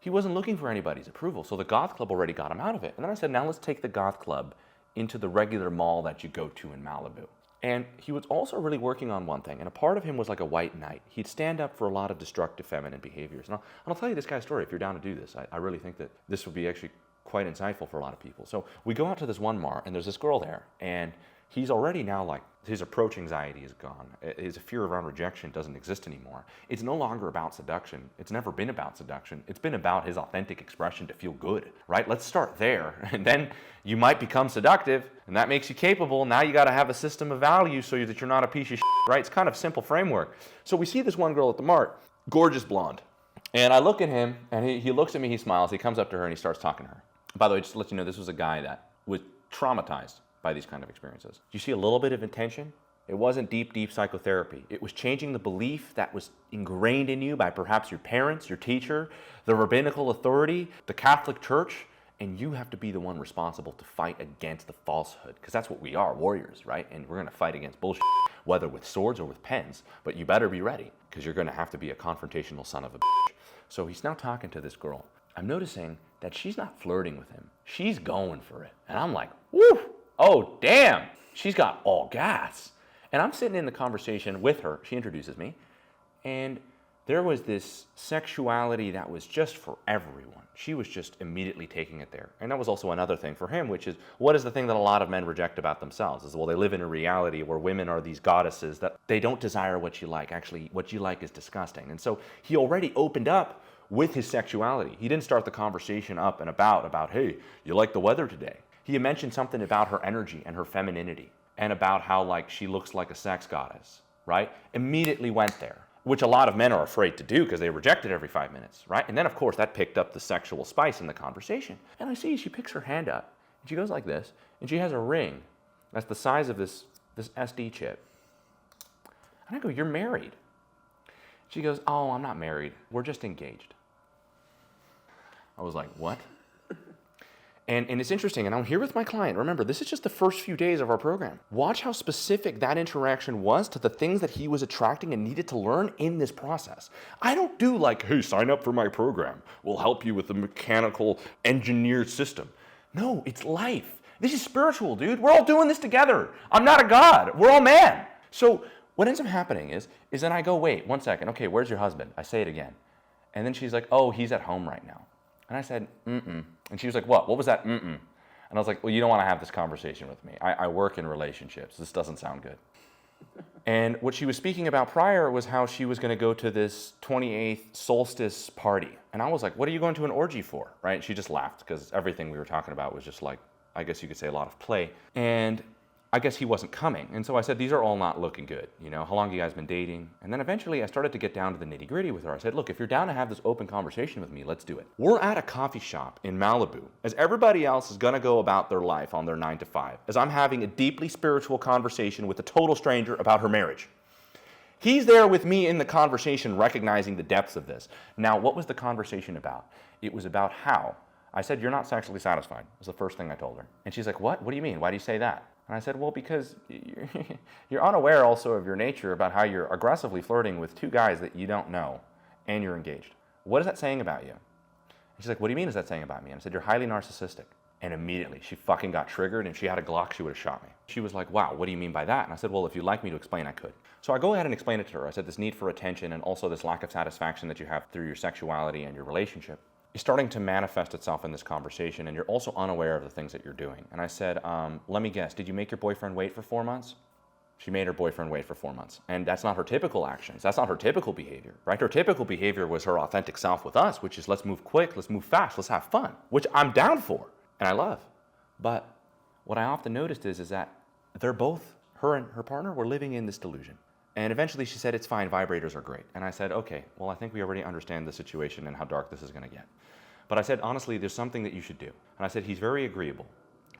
He wasn't looking for anybody's approval, so the goth club already got him out of it. And then I said, now let's take the goth club into the regular mall that you go to in Malibu. And he was also really working on one thing, and a part of him was like a white knight. He'd stand up for a lot of destructive feminine behaviors. And I'll tell you this guy's story if you're down to do this. I really think that this would be actually quite insightful for a lot of people. So we go out to this one bar, and there's this girl there, and he's already now like, his approach anxiety is gone. His fear around rejection doesn't exist anymore. It's no longer about seduction. It's never been about seduction. It's been about his authentic expression to feel good, right? Let's start there. And then you might become seductive, and that makes you capable. Now you got to have a system of values so that you're not a piece of shit, right? It's kind of simple framework. So we see this one girl at the mart, gorgeous blonde. And I look at him, and he looks at me, he smiles, he comes up to her, and he starts talking to her. By the way, just to let you know, this was a guy that was traumatized by these kind of experiences. You see a little bit of intention? It wasn't deep psychotherapy. It was changing the belief that was ingrained in you by perhaps your parents, your teacher, the rabbinical authority, the Catholic Church, and you have to be the one responsible to fight against the falsehood, because that's what we are, warriors, right? And we're gonna fight against bullshit, whether with swords or with pens, but you better be ready, because you're gonna have to be a confrontational son of a bitch. So he's now talking to this girl. I'm noticing that she's not flirting with him. She's going for it. And I'm like, woo! Oh, damn, she's got all gas. And I'm sitting in the conversation with her. She introduces me. And there was this sexuality that was just for everyone. She was just immediately taking it there. And that was also another thing for him, which is, what is the thing that a lot of men reject about themselves? Is, well, they live in a reality where women are these goddesses that they don't desire what you like. Actually, what you like is disgusting. And so he already opened up with his sexuality. He didn't start the conversation up and about, hey, you like the weather today? He mentioned something about her energy and her femininity and about how like she looks like a sex goddess, right? Immediately went there, which a lot of men are afraid to do because they reject it every 5 minutes, right? And then of course that picked up the sexual spice in the conversation. And I see she picks her hand up and she goes like this and she has a ring that's the size of this SD chip. And I go, you're married. She goes, oh, I'm not married. We're just engaged. I was like, what? And it's interesting, and I'm here with my client. Remember, this is just the first few days of our program. Watch how specific that interaction was to the things that he was attracting and needed to learn in this process. I don't do like, hey, sign up for my program. We'll help you with the mechanical engineered system. No, it's life. This is spiritual, dude. We're all doing this together. I'm not a god. We're all man. So what ends up happening is then I go, wait, 1 second. Okay, where's your husband? I say it again. And then she's like, oh, he's at home right now. And I said, mm-mm. And she was like, what? What was that mm-mm? And I was like, well, you don't want to have this conversation with me. I work in relationships. This doesn't sound good. And what she was speaking about prior was how she was going to go to this 28th solstice party. And I was like, what are you going to an orgy for? Right? She just laughed because everything we were talking about was just like, I guess you could say a lot of play. And I guess he wasn't coming. And so I said, these are all not looking good. You know, how long have you guys been dating? And then eventually I started to get down to the nitty gritty with her. I said, look, if you're down to have this open conversation with me, let's do it. We're at a coffee shop in Malibu, as everybody else is gonna go about their life on their 9 to 5, as I'm having a deeply spiritual conversation with a total stranger about her marriage. He's there with me in the conversation, recognizing the depths of this. Now, what was the conversation about? It was about how. I said, you're not sexually satisfied, was the first thing I told her. And she's like, what? What do you mean? Why do you say that? And I said, well, because you're unaware also of your nature about how you're aggressively flirting with 2 guys that you don't know, and you're engaged. What is that saying about you? And she's like, what do you mean is that saying about me? And I said, you're highly narcissistic. And immediately, she fucking got triggered, and if she had a Glock, she would have shot me. She was like, wow, what do you mean by that? And I said, well, if you'd like me to explain, I could. So I go ahead and explain it to her. I said, this need for attention and also this lack of satisfaction that you have through your sexuality and your relationship is starting to manifest itself in this conversation, and you're also unaware of the things that you're doing. And I said, let me guess, did you make your boyfriend wait for 4 months? She made her boyfriend wait for 4 months. And that's not her typical actions. That's not her typical behavior, right? Her typical behavior was her authentic self with us, which is let's move quick, let's move fast, let's have fun, which I'm down for, and I love. But what I often noticed is that they're both, her and her partner, were living in this delusion. And eventually she said, it's fine, vibrators are great. And I said, okay, well, I think we already understand the situation and how dark this is gonna get. But I said, honestly, there's something that you should do. And I said, he's very agreeable.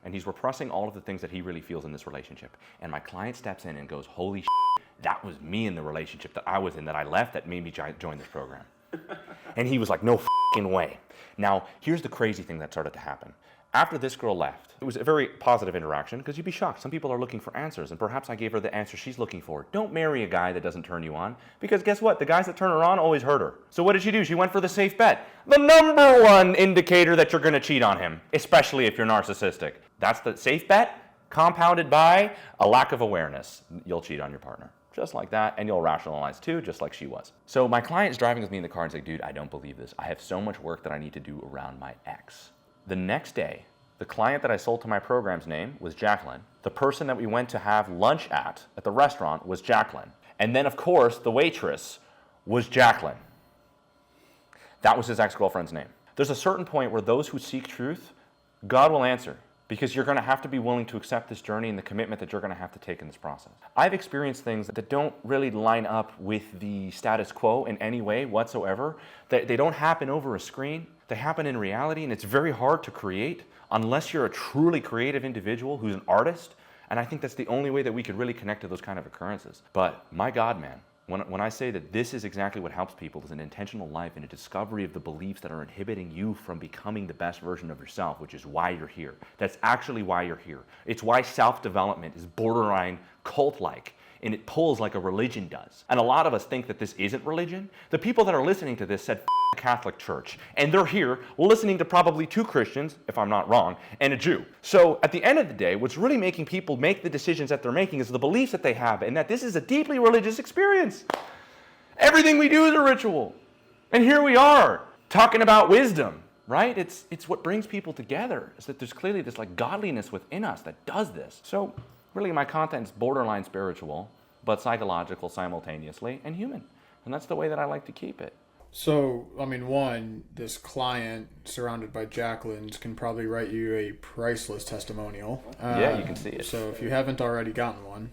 And he's repressing all of the things that he really feels in this relationship. And my client steps in and goes, holy shit, that was me in the relationship that I was in, that I left, that made me join this program. And he was like, no fucking way. Now, here's the crazy thing that started to happen. After this girl left, it was a very positive interaction, because you'd be shocked. Some people are looking for answers, and perhaps I gave her the answer she's looking for. Don't marry a guy that doesn't turn you on, because guess what? The guys that turn her on always hurt her. So what did she do? She went for the safe bet. The number one indicator that you're going to cheat on him, especially if you're narcissistic. That's the safe bet, compounded by a lack of awareness. You'll cheat on your partner. Just like that, and you'll rationalize too, just like she was. So my client is driving with me in the car and saying, dude, I don't believe this. I have so much work that I need to do around my ex. The next day, the client that I sold to my program's name was Jacqueline, The person that we went to have lunch at the restaurant was Jacqueline. And then, of course, the waitress was Jacqueline. That was his ex-girlfriend's name. There's a certain point where those who seek truth, God will answer, because you're going to have to be willing to accept this journey and the commitment that you're going to have to take in this process. I've experienced things that don't really line up with the status quo in any way whatsoever. They don't happen over a screen. They happen in reality, and it's very hard to create unless you're a truly creative individual who's an artist. And I think that's the only way that we could really connect to those kind of occurrences. But my God, man, when I say that this is exactly what helps people, is an intentional life and a discovery of the beliefs that are inhibiting you from becoming the best version of yourself, which is why you're here. That's actually why you're here. It's why self-development is borderline cult-like, and it pulls like a religion does. And a lot of us think that this isn't religion. The people that are listening to this said, the Catholic Church, and they're here listening to probably 2 Christians, if I'm not wrong, and a Jew. So at the end of the day, what's really making people make the decisions that they're making is the beliefs that they have, and that this is a deeply religious experience. Everything we do is a ritual. And here we are, talking about wisdom, right? It's what brings people together, is that there's clearly this like godliness within us that does this. So really my content is borderline spiritual, but psychological simultaneously, and human. And that's the way that I like to keep it. So, I mean, one, this client surrounded by Jacquelines can probably write you a priceless testimonial. Yeah, you can see it. So if you haven't already gotten one,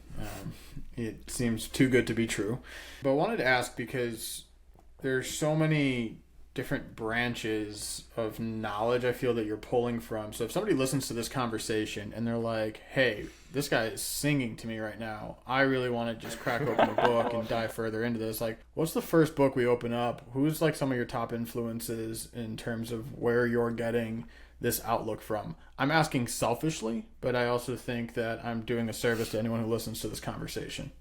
it seems too good to be true. But I wanted to ask, because there's so many different branches of knowledge I feel that you're pulling from. So if somebody listens to this conversation and they're like, hey, this guy is singing to me right now, I really want to just crack open a book and dive further into this. Like, what's the first book we open up? Who's like some of your top influences in terms of where you're getting this outlook from? I'm asking selfishly, but I also think that I'm doing a service to anyone who listens to this conversation.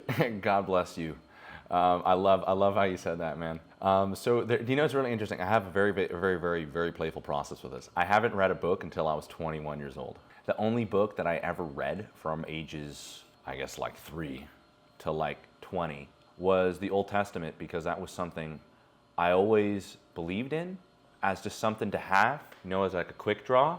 God bless you. I love how you said that, man. So there, you know, it's really interesting. I have a very playful process with this. I haven't read a book until I was 21 years old. The only book that I ever read from ages, I guess, like 3 to like 20 was the Old Testament, because that was something I always believed in as just something to have, you know, as like a quick draw.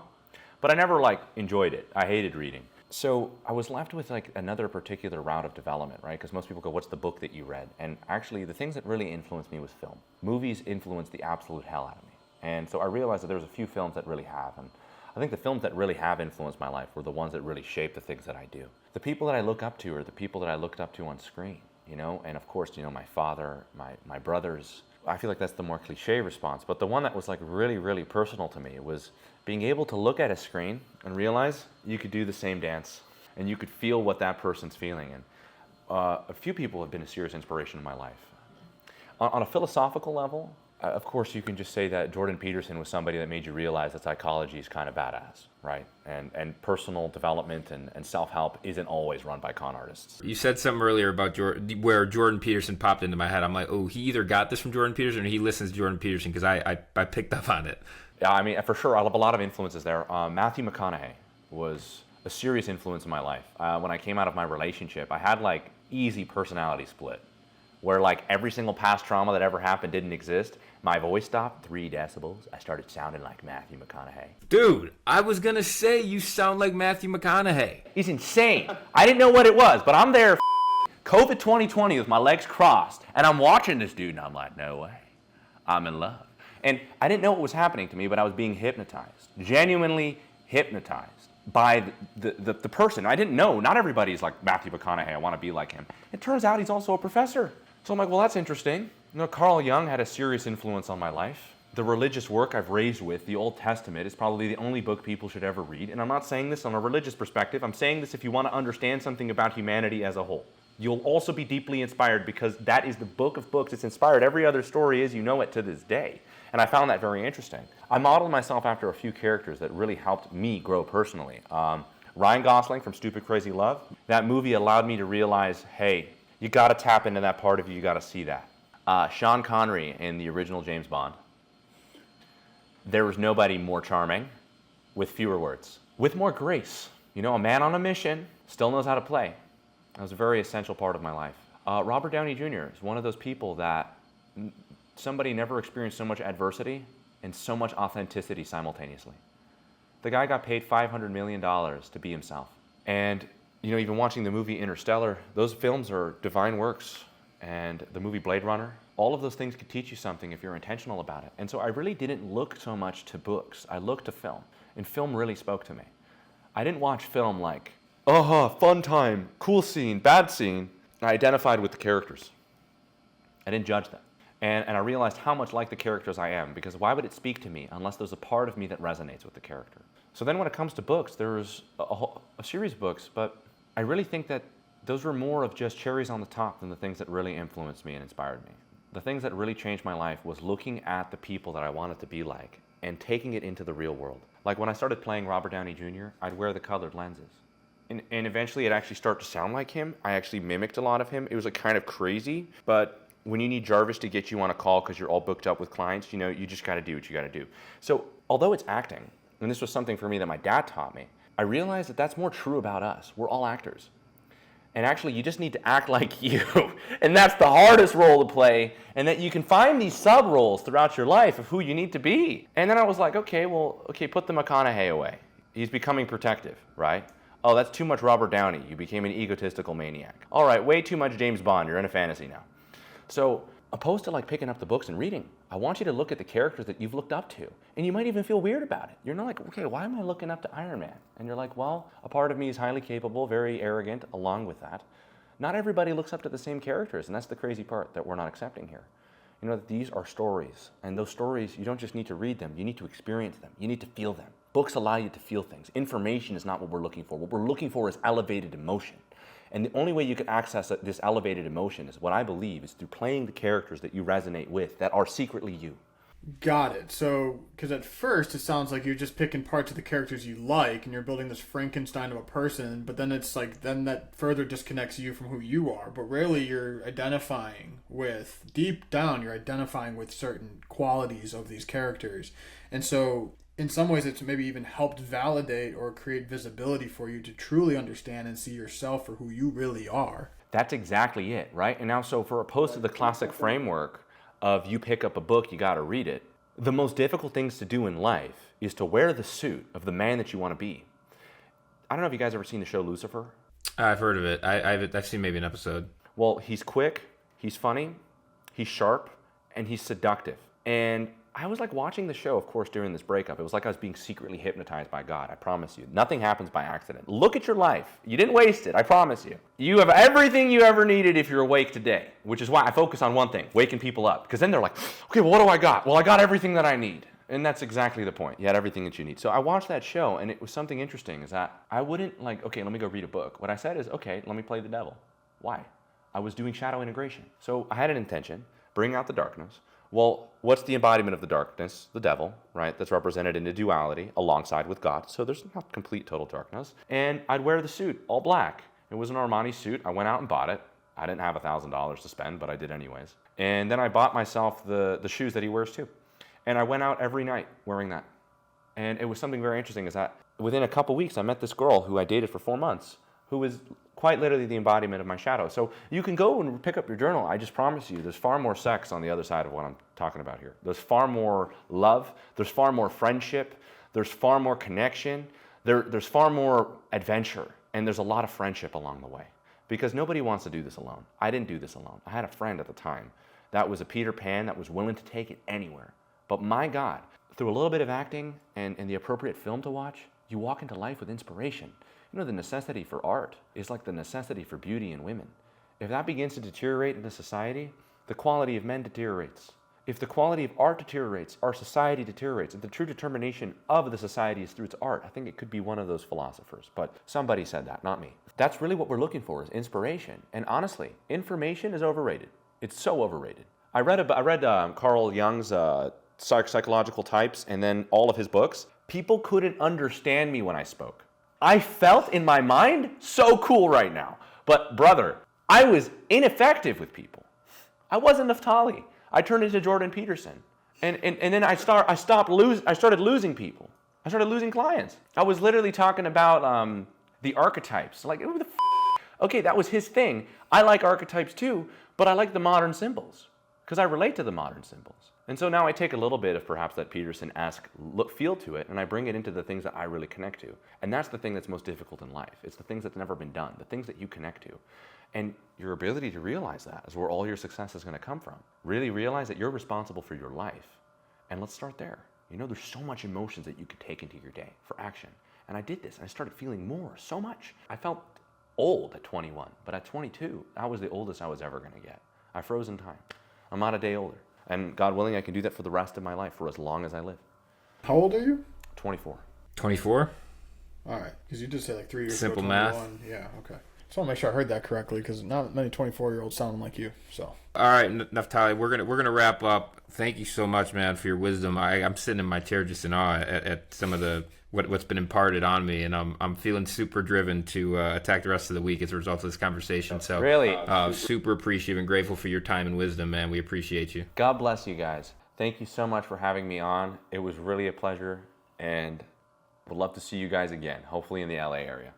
But I never like enjoyed it. I hated reading. So I was left with like another particular route of development, right? Because most people go, what's the book that you read? And actually the things that really influenced me was film. Movies influenced the absolute hell out of me. And so I realized that there was a few films that really have. And I think the films that really have influenced my life were the ones that really shape the things that I do. The people that I look up to are the people that I looked up to on screen, you know? And of course, you know, my father, my brothers. I feel like that's the more cliche response. But the one that was like really personal to me was being able to look at a screen and realize you could do the same dance and you could feel what that person's feeling. And a few people have been a serious inspiration in my life. On a philosophical level, of course, you can just say that Jordan Peterson was somebody that made you realize that psychology is kind of badass, right? And personal development and self-help isn't always run by con artists. You said something earlier about where Jordan Peterson popped into my head. I'm like, oh, he either got this from Jordan Peterson or he listens to Jordan Peterson, because I picked up on it. Yeah, I mean, for sure, I have a lot of influences there. Matthew McConaughey was a serious influence in my life. When I came out of my relationship, I had like easy personality split, where like every single past trauma that ever happened didn't exist. My voice stopped 3 decibels. I started sounding like Matthew McConaughey. Dude, I was going to say you sound like Matthew McConaughey. He's insane. I didn't know what it was, but I'm there COVID 2020 with my legs crossed, and I'm watching this dude, and I'm like, no way. I'm in love. And I didn't know what was happening to me, but I was being hypnotized, genuinely hypnotized by the person. I didn't know. Not everybody's like Matthew McConaughey. I want to be like him. It turns out he's also a professor. So I'm like, well, that's interesting. You know, Carl Jung had a serious influence on my life. The religious work I've raised with, the Old Testament, is probably the only book people should ever read. And I'm not saying this on a religious perspective. I'm saying this if you want to understand something about humanity as a whole. You'll also be deeply inspired, because that is the book of books. It's inspired every other story as you know it to this day. And I found that very interesting. I modeled myself after a few characters that really helped me grow personally. Ryan Gosling from Stupid Crazy Love. That movie allowed me to realize, hey, you got to tap into that part of you. You got to see that. Sean Connery in the original James Bond. There was nobody more charming, with fewer words, with more grace. You know, a man on a mission still knows how to play. That was a very essential part of my life. Robert Downey Jr. is one of those people that somebody never experienced so much adversity and so much authenticity simultaneously. The guy got paid $500 million to be himself. And even watching the movie Interstellar, those films are divine works. And the movie Blade Runner, all of those things could teach you something if you're intentional about it. And so I really didn't look so much to books. I looked to film. And film really spoke to me. I didn't watch film like, fun time, cool scene, bad scene. I identified with the characters. I didn't judge them. And I realized how much like the characters I am, because why would it speak to me unless there's a part of me that resonates with the character? So then when it comes to books, there's a series of books, but I really think that those were more of just cherries on the top than the things that really influenced me and inspired me. The things that really changed my life was looking at the people that I wanted to be like and taking it into the real world. Like when I started playing Robert Downey Jr., I'd wear the colored lenses. And eventually it actually started to sound like him. I actually mimicked a lot of him. It was like kind of crazy, but when you need Jarvis to get you on a call because you're all booked up with clients, you just got to do what you got to do. So although it's acting, and this was something for me that my dad taught me, I realized that that's more true about us. We're all actors. And actually, you just need to act like you. And that's the hardest role to play. And that you can find these sub-roles throughout your life of who you need to be. And then I was like, okay, put the McConaughey away. He's becoming protective, right? Oh, that's too much Robert Downey. You became an egotistical maniac. All right, way too much James Bond. You're in a fantasy now. So opposed to like picking up the books and reading, I want you to look at the characters that you've looked up to. And you might even feel weird about it. You're not like, okay, why am I looking up to Iron Man? And you're like, well, a part of me is highly capable, very arrogant along with that. Not everybody looks up to the same characters, and that's the crazy part that we're not accepting here. These are stories, and those stories, you don't just need to read them, you need to experience them, you need to feel them. Books allow you to feel things. Information is not what we're looking for. What we're looking for is elevated emotion. And the only way you can access this elevated emotion is what I believe is through playing the characters that you resonate with, that are secretly you. Got it. So, because at first it sounds like you're just picking parts of the characters you like and you're building this Frankenstein of a person, but then it's like, then that further disconnects you from who you are. But really you're identifying with, deep down, you're identifying with certain qualities of these characters. And so in some ways it's maybe even helped validate or create visibility for you to truly understand and see yourself for who you really are. That's exactly it, right? And now, so for opposed to the classic framework of you pick up a book, you got to read it, the most difficult things to do in life is to wear the suit of the man that you want to be. I don't know if you guys ever seen the show Lucifer. I've heard of it. I've seen maybe an episode. Well, he's quick, he's funny, he's sharp, and he's seductive. And I was like watching the show, of course, during this breakup. It was like I was being secretly hypnotized by God. I promise you. Nothing happens by accident. Look at your life. You didn't waste it. I promise you. You have everything you ever needed if you're awake today, which is why I focus on one thing, waking people up. Because then they're like, okay, well, what do I got? Well, I got everything that I need. And that's exactly the point. You had everything that you need. So I watched that show, and it was something interesting is that I wouldn't like, okay, let me go read a book. What I said is, okay, let me play the devil. Why? I was doing shadow integration. So I had an intention, bring out the darkness. Well, what's the embodiment of the darkness? The devil, right? That's represented in the duality alongside with God. So there's not complete total darkness. And I'd wear the suit, all black. It was an Armani suit. I went out and bought it. I didn't have $1,000 to spend, but I did anyways. And then I bought myself the shoes that he wears too. And I went out every night wearing that. And it was something very interesting is that within a couple weeks, I met this girl who I dated for 4 months, who was quite literally the embodiment of my shadow. So you can go and pick up your journal. I just promise you, there's far more sex on the other side of what I'm talking about here. There's far more love. There's far more friendship. There's far more connection. There's far more adventure. And there's a lot of friendship along the way. Because nobody wants to do this alone. I didn't do this alone. I had a friend at the time that was a Peter Pan that was willing to take it anywhere. But my God, through a little bit of acting and the appropriate film to watch, you walk into life with inspiration. The necessity for art is like the necessity for beauty in women. If that begins to deteriorate in a society, the quality of men deteriorates. If the quality of art deteriorates, our society deteriorates. If the true determination of the society is through its art, I think it could be one of those philosophers. But somebody said that, not me. That's really what we're looking for is inspiration. And honestly, information is overrated. It's so overrated. I read Carl Jung's psychological types and then all of his books. People couldn't understand me when I spoke. I felt in my mind so cool right now. But brother, I was ineffective with people. I wasn't Naftali. I turned into Jordan Peterson. And then I started losing people. I started losing clients. I was literally talking about the archetypes. Like, who the okay, that was his thing. I like archetypes too, but I like the modern symbols because I relate to the modern symbols. And so now I take a little bit of perhaps that Peterson-esque feel to it, and I bring it into the things that I really connect to. And that's the thing that's most difficult in life. It's the things that's never been done, the things that you connect to. And your ability to realize that is where all your success is going to come from. Really realize that you're responsible for your life. And let's start there. You know, there's so much emotions that you could take into your day for action. And I did this, and I started feeling more, so much. I felt old at 21, but at 22, I was the oldest I was ever going to get. I froze in time. I'm not a day older. And God willing, I can do that for the rest of my life, for as long as I live. How old are you? 24. 24? All right, because you just said like 3 years Simple ago, math. 21. Yeah, okay. Just want to make sure I heard that correctly, because not many 24-year-olds sound like you. So. All right, Naftali, we're gonna wrap up. Thank you so much, man, for your wisdom. I'm sitting in my chair just in awe at some of the what's been imparted on me, and I'm feeling super driven to attack the rest of the week as a result of this conversation. So really, super appreciative and grateful for your time and wisdom, man. We appreciate you. God bless you guys. Thank you so much for having me on. It was really a pleasure, and would love to see you guys again, hopefully in the LA area.